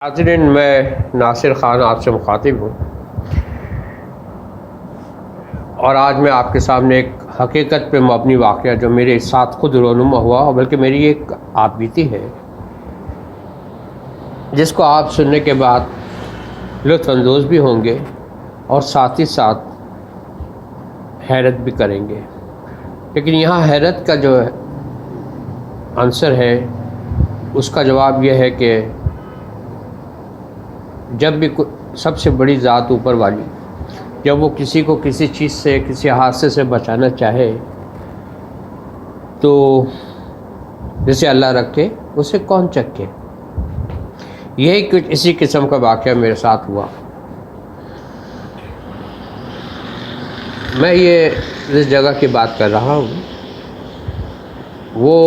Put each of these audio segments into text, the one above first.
नाज़रीन, मैं नासिर ख़ान आपसे मुखातिब हूँ और आज मैं आपके सामने एक हकीकत पे मबनी वाक़या जो मेरे साथ खुद रोनुमा हुआ और बल्कि मेरी एक आपबीती है, जिसको आप सुनने के बाद लुत्फ़अंदोज़ भी होंगे और साथ ही साथ हैरत भी करेंगे। लेकिन यहाँ हैरत का जो आंसर है उसका जवाब यह है कि जब भी सबसे बड़ी ज़ात ऊपर वाली जब वो किसी को किसी चीज़ से, किसी हादसे से बचाना चाहे तो जैसे अल्लाह रखे उसे कौन चखे। यही कुछ इसी किस्म का वाक़या मेरे साथ हुआ। मैं ये जिस जगह की बात कर रहा हूँ वो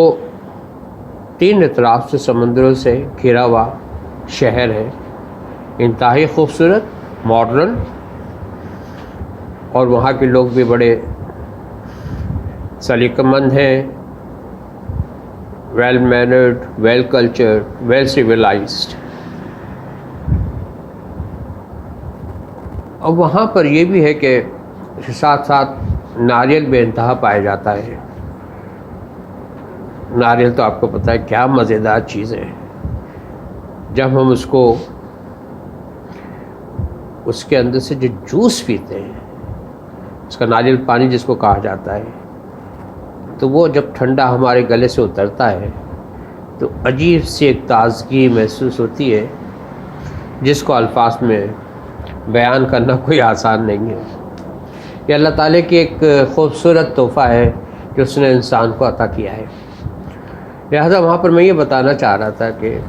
3 इतराफ़ से समंदरों से घिरा हुआ शहर है, इंतहाई खूबसूरत, मॉडर्न, और वहाँ के लोग भी बड़े सलीक़ामंद हैं, well mannered, well cultured, well civilised. और वहाँ पर ये भी है कि साथ साथ नारियल बेइंतहा पाया जाता है। नारियल तो आपको पता है क्या मज़ेदार चीज़ है। जब हम उसके अंदर से जो जूस पीते हैं, उसका नारियल पानी जिसको कहा जाता है, तो वो जब ठंडा हमारे गले से उतरता है तो अजीब सी एक ताज़गी महसूस होती है जिसको अल्फाज में बयान करना कोई आसान नहीं है। ये अल्लाह ताला की एक ख़ूबसूरत तोहफ़ा है जो उसने इंसान को अता किया है। लिहाजा वहाँ पर मैं ये बताना चाह रहा था कि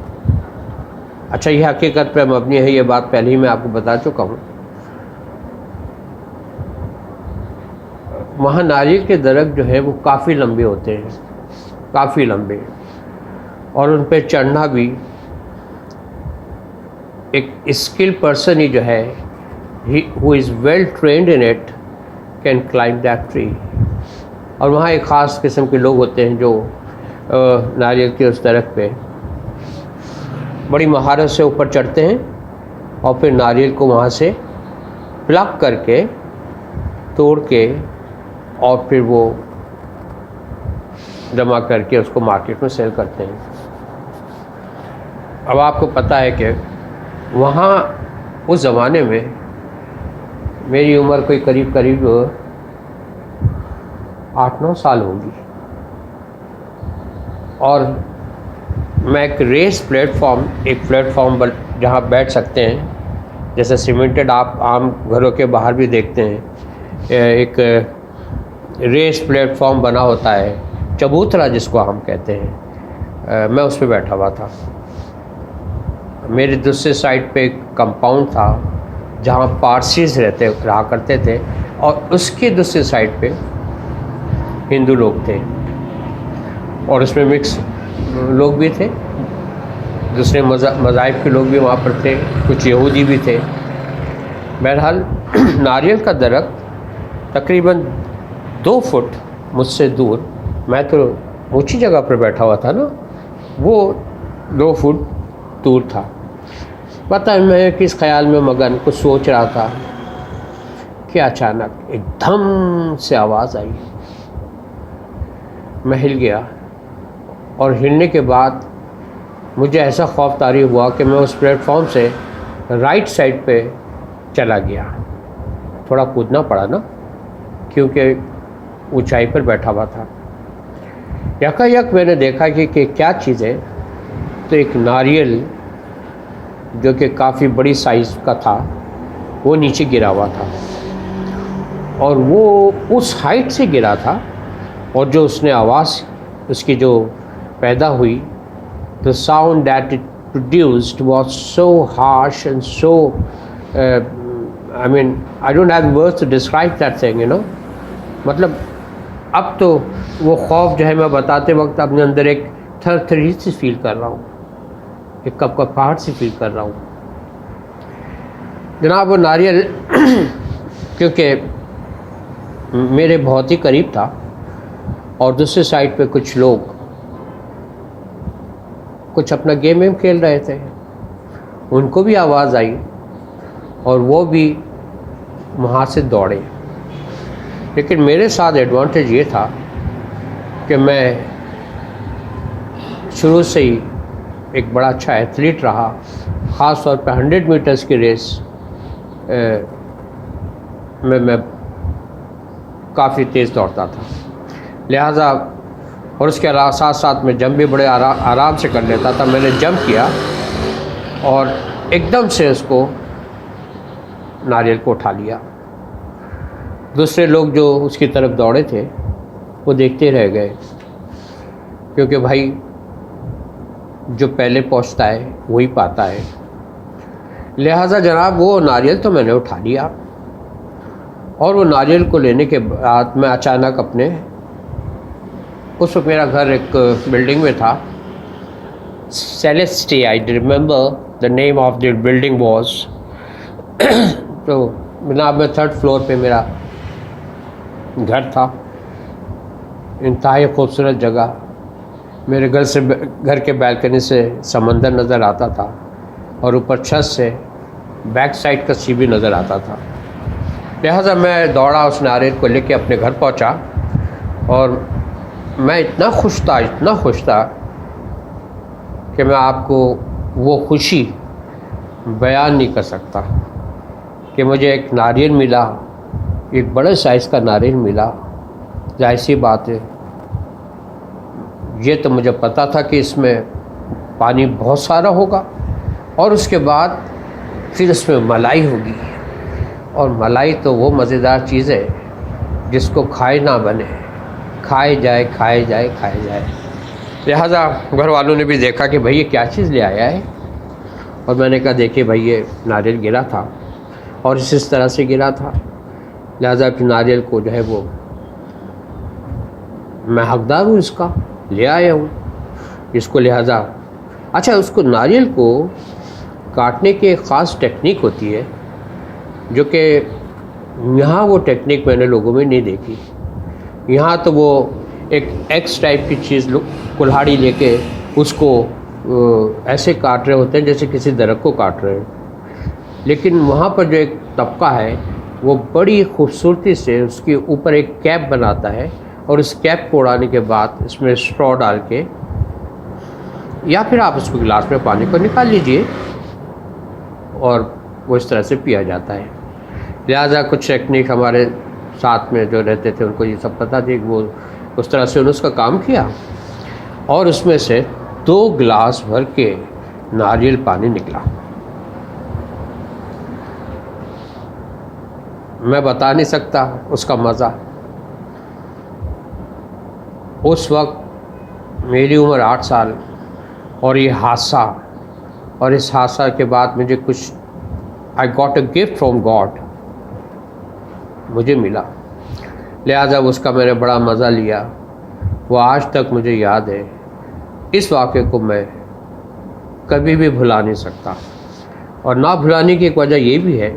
अच्छा, ये हकीकत पे मबनी है, ये बात पहले ही मैं आपको बता चुका हूँ। वहाँ नारियल के दरख्त जो है वो काफ़ी लंबे होते हैं, काफ़ी लंबे, और उन पे चढ़ना भी एक स्किल्ड पर्सन ही जो है, who is well trained in it, can climb that tree. और वहाँ एक ख़ास किस्म के लोग होते हैं जो नारियल के उस दरख्त पे बड़ी महारत से ऊपर चढ़ते हैं और फिर नारियल को वहाँ से प्लग करके, तोड़ के, और फिर वो जमा करके उसको मार्केट में सेल करते हैं। अब आपको पता है कि वहाँ उस ज़माने में मेरी उम्र कोई करीब 8-9 साल होगी, और मैं एक एक प्लेटफॉर्म पर जहाँ बैठ सकते हैं, जैसे सीमेंटेड आप आम घरों के बाहर भी देखते हैं, एक रेस प्लेटफॉर्म बना होता है, चबूतरा जिसको हम कहते हैं, मैं उस पर बैठा हुआ था। मेरे दूसरे साइड पे एक कंपाउंड था जहाँ पारसीज़ रहा करते थे, और उसके दूसरे साइड पे हिंदू लोग थे, और उसमें मिक्स लोग भी थे, दूसरे मज़ाहिब के लोग भी वहाँ पर थे, कुछ यहूदी भी थे। बहरहाल नारियल का दरख्त तकरीबन 2 फुट मुझसे दूर, मैं तो ऊंची जगह पर बैठा हुआ था ना, वो 2 फुट दूर था। पता है मैं किस ख्याल में मगन कुछ सोच रहा था कि अचानक एकदम से आवाज़ आई। मैं हिल गया, और हिलने के बाद मुझे ऐसा खौफ तारी हुआ कि मैं उस प्लेटफॉर्म से राइट साइड पे चला गया। थोड़ा कूदना पड़ा ना, क्योंकि ऊंचाई पर बैठा हुआ था। यकायक मैंने देखा कि क्या चीज़ है, तो एक नारियल जो कि काफ़ी बड़ी साइज़ का था वो नीचे गिरा हुआ था, और वो उस हाइट से गिरा था, और जो उसने आवाज़ उसकी जो पैदा हुई, the sound that it produced was so harsh and so I mean I don't have words to describe that thing, you know। मतलब अब तो वो खौफ जो है मैं बताते वक्त अपने अंदर एक थरथरी सी फील कर रहा हूँ, एक कपकपाहट सी फील कर रहा हूँ। जनाब वो नारियल क्योंकि मेरे बहुत ही करीब था, और दूसरे साइड पे कुछ लोग कुछ अपना गेम खेल रहे थे, उनको भी आवाज़ आई और वो भी वहाँ से दौड़े। लेकिन मेरे साथ एडवांटेज ये था कि मैं शुरू से ही एक बड़ा अच्छा एथलीट रहा। ख़ास तौर पे 100 मीटर्स की रेस में मैं काफ़ी तेज़ दौड़ता था, लिहाजा और उसके अलावा साथ साथ में जंप भी बड़े आराम से कर लेता था। मैंने जंप किया और एकदम से उसको नारियल को उठा लिया। दूसरे लोग जो उसकी तरफ दौड़े थे वो देखते रह गए, क्योंकि भाई जो पहले पहुंचता है वही पाता है। लिहाजा जनाब वो नारियल तो मैंने उठा लिया और वो नारियल को लेने के बाद मैं अचानक अपने, उस वक्त मेरा घर एक बिल्डिंग में था, सेलेस्टी, I remember the name of the building was. तो जनाब मैं 3rd फ्लोर पे मेरा घर था, इंतहाई खूबसूरत जगह। मेरे घर के बैल्कनी से समंदर नज़र आता था और ऊपर छत से बैक साइड का सी भी नज़र आता था। लिहाजा मैं दौड़ा, उस नारियल को लेके अपने घर पहुंचा और मैं इतना खुश था कि मैं आपको वो खुशी बयान नहीं कर सकता कि मुझे एक नारियल मिला, एक बड़े साइज़ का नारियल मिला। जाहिर सी बात है, ये तो मुझे पता था कि इसमें पानी बहुत सारा होगा और उसके बाद फिर इसमें मलाई होगी, और मलाई तो वो मज़ेदार चीज़ है जिसको खाए ना बने, खाए जाए। लिहाजा घर वालों ने भी देखा कि भाई ये क्या चीज़ ले आया है, और मैंने कहा देखिए भाई ये नारियल गिरा था और इस तरह से गिरा था, लिहाजा फिर नारियल को जो है वो मैं हकदार हूँ, इसका ले आया हूँ इसको। लिहाजा अच्छा, उसको नारियल को काटने की एक ख़ास टेक्निक होती है, जो कि यहाँ वो टेक्निक मैंने लोगों में नहीं देखी। यहाँ तो वो एक एक्स टाइप की चीज़ कुल्हाड़ी लेके उसको ऐसे काट रहे होते हैं जैसे किसी दरख्त को काट रहे हैं। लेकिन वहाँ पर जो एक तबका है वो बड़ी खूबसूरती से उसके ऊपर एक कैप बनाता है, और उस कैप को उड़ाने के बाद इसमें स्ट्रॉ डाल के, या फिर आप उसको गिलास में पानी को निकाल लीजिए और वो इस तरह से पिया जाता है। लिहाजा कुछ टेक्निक हमारे साथ में जो रहते थे उनको ये सब पता थी, वो उस तरह से उन्होंने उसका काम किया और उसमें से 2 गिलास भर के नारियल पानी निकला। मैं बता नहीं सकता उसका मज़ा। उस वक्त मेरी उम्र 8 साल और ये हादसा, और इस हादसा के बाद मुझे कुछ, I got a gift from God, मुझे मिला। लिहाजा उसका मैंने बड़ा मज़ा लिया, वो आज तक मुझे याद है। इस वाक़े को मैं कभी भी भुला नहीं सकता, और ना भुलाने की एक वजह ये भी है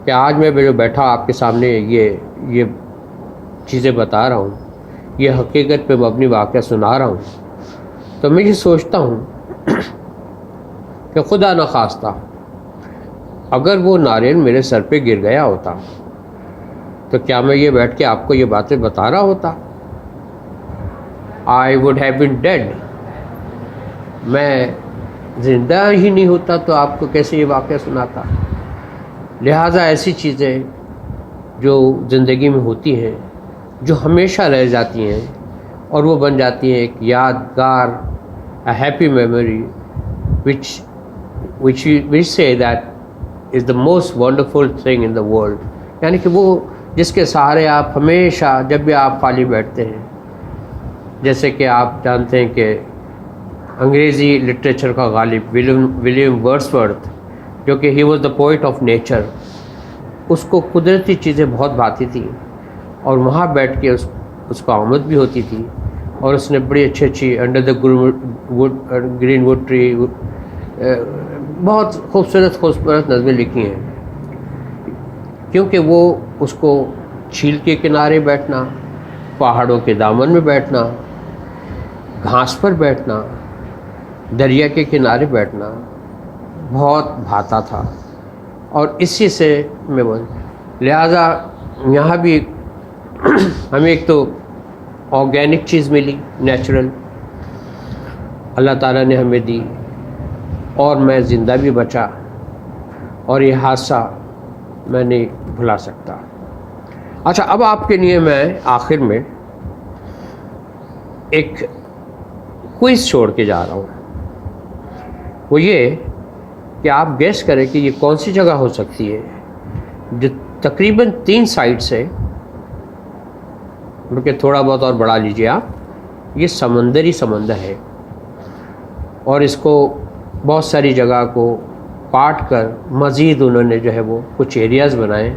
कि आज मैं जो बैठा आपके सामने ये चीज़ें बता रहा हूँ, ये हकीकत पे मबनी वाक़या सुना रहा हूँ, तो मैं ये सोचता हूँ कि खुदा न खास्ता अगर वो नारियल मेरे सर पे गिर गया होता तो क्या मैं ये बैठ के आपको ये बातें बता रहा होता? I would have been dead. मैं ज़िंदा ही नहीं होता तो आपको कैसे ये वाक़या सुनाता। लिहाजा ऐसी चीज़ें जो ज़िंदगी में होती हैं, जो हमेशा रह जाती हैं और वो बन जाती हैं एक यादगार, a happy memory which say that is the most wonderful thing in the world। यानी कि वो जिसके सहारे आप हमेशा जब भी आप खाली बैठते हैं, जैसे कि आप जानते हैं कि अंग्रेज़ी लिटरेचर का गालिब विलियम वर्ड्सवर्थ, जो कि he was the poet of nature, उसको कुदरती चीज़ें बहुत भाती थी और वहाँ बैठ के उसको आमद भी होती थी, और उसने बड़ी अच्छी under the green wood tree बहुत खूबसूरत नज़में लिखी हैं, क्योंकि वो उसको झील के किनारे बैठना, पहाड़ों के दामन में बैठना, घास पर बैठना, दरिया के किनारे बैठना बहुत भाता था और इसी से मैं बोल, लिहाजा यहाँ भी हमें एक तो ऑर्गेनिक चीज़ मिली, नेचुरल अल्लाह ताला ने हमें दी, और मैं ज़िंदा भी बचा, और ये हादसा मैं नहीं भुला सकता। अच्छा, अब आपके लिए मैं आखिर में एक क्विज़ छोड़ के जा रहा हूँ। वो ये कि आप गेस करें कि ये कौन सी जगह हो सकती है जो तकरीबन 3 साइड से, क्योंकि थोड़ा बहुत और बढ़ा लीजिए आप, ये समंदरी समंदर है और इसको बहुत सारी जगह को काट कर मज़ीद उन्होंने जो है वो कुछ एरियाज़ बनाए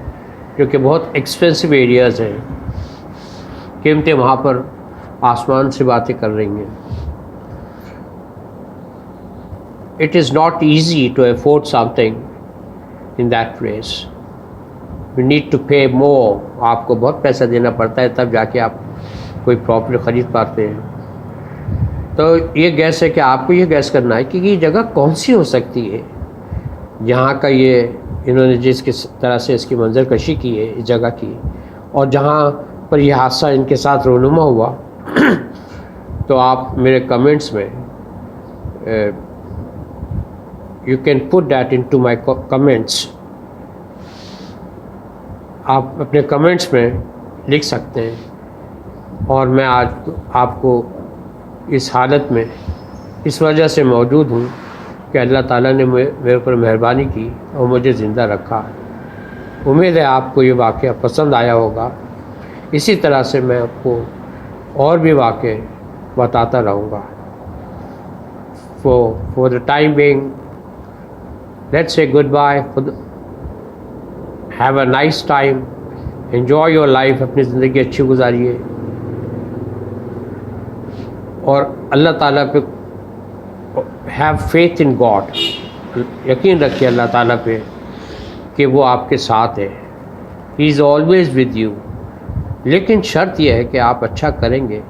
जो कि बहुत एक्सपेंसिव एरियाज़ हैं। कीमतें वहाँ पर आसमान से बातें कर रही हैं। It is not easy to afford something in that place, you need to pay more. आपको बहुत पैसा देना पड़ता है तब जाके आप कोई प्रॉपर्टी ख़रीद पाते हैं। तो ये गैस है कि आपको ये गैस करना है कि ये जगह कौन सी हो सकती है यहाँ का, ये इन्होंने जिस किस तरह से इसकी मंजरकशी की है इस जगह की, और जहाँ पर यह हादसा इनके साथ रोनुमा हुआ। तो आप मेरे कमेंट्स में you can put that into my comments, आप अपने कमेंट्स में लिख सकते हैं। और मैं आज आपको इस हालत में इस वजह से मौजूद हूँ कि अल्लाह ताला ने मेरे ऊपर मेहरबानी की और मुझे ज़िंदा रखा। उम्मीद है आपको ये वाक़या पसंद आया होगा। इसी तरह से मैं आपको और भी वाक़े बताता रहूँगा। For the time being, let's say good bye, have a nice time, enjoy your life, अपनी ज़िंदगी अच्छी गुजारिए और अल्लाह ताला पे हैव फेथ इन गॉड, यकीन रखिए अल्लाह ताला पे कि वो आपके साथ है, he is always with you. लेकिन शर्त यह है कि आप अच्छा करेंगे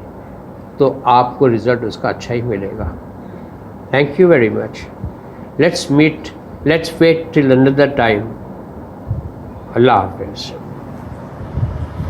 तो आपको रिज़ल्ट उसका अच्छा ही मिलेगा। Thank you very much. Let's wait till another time. अल्लाह हाफ़िज़।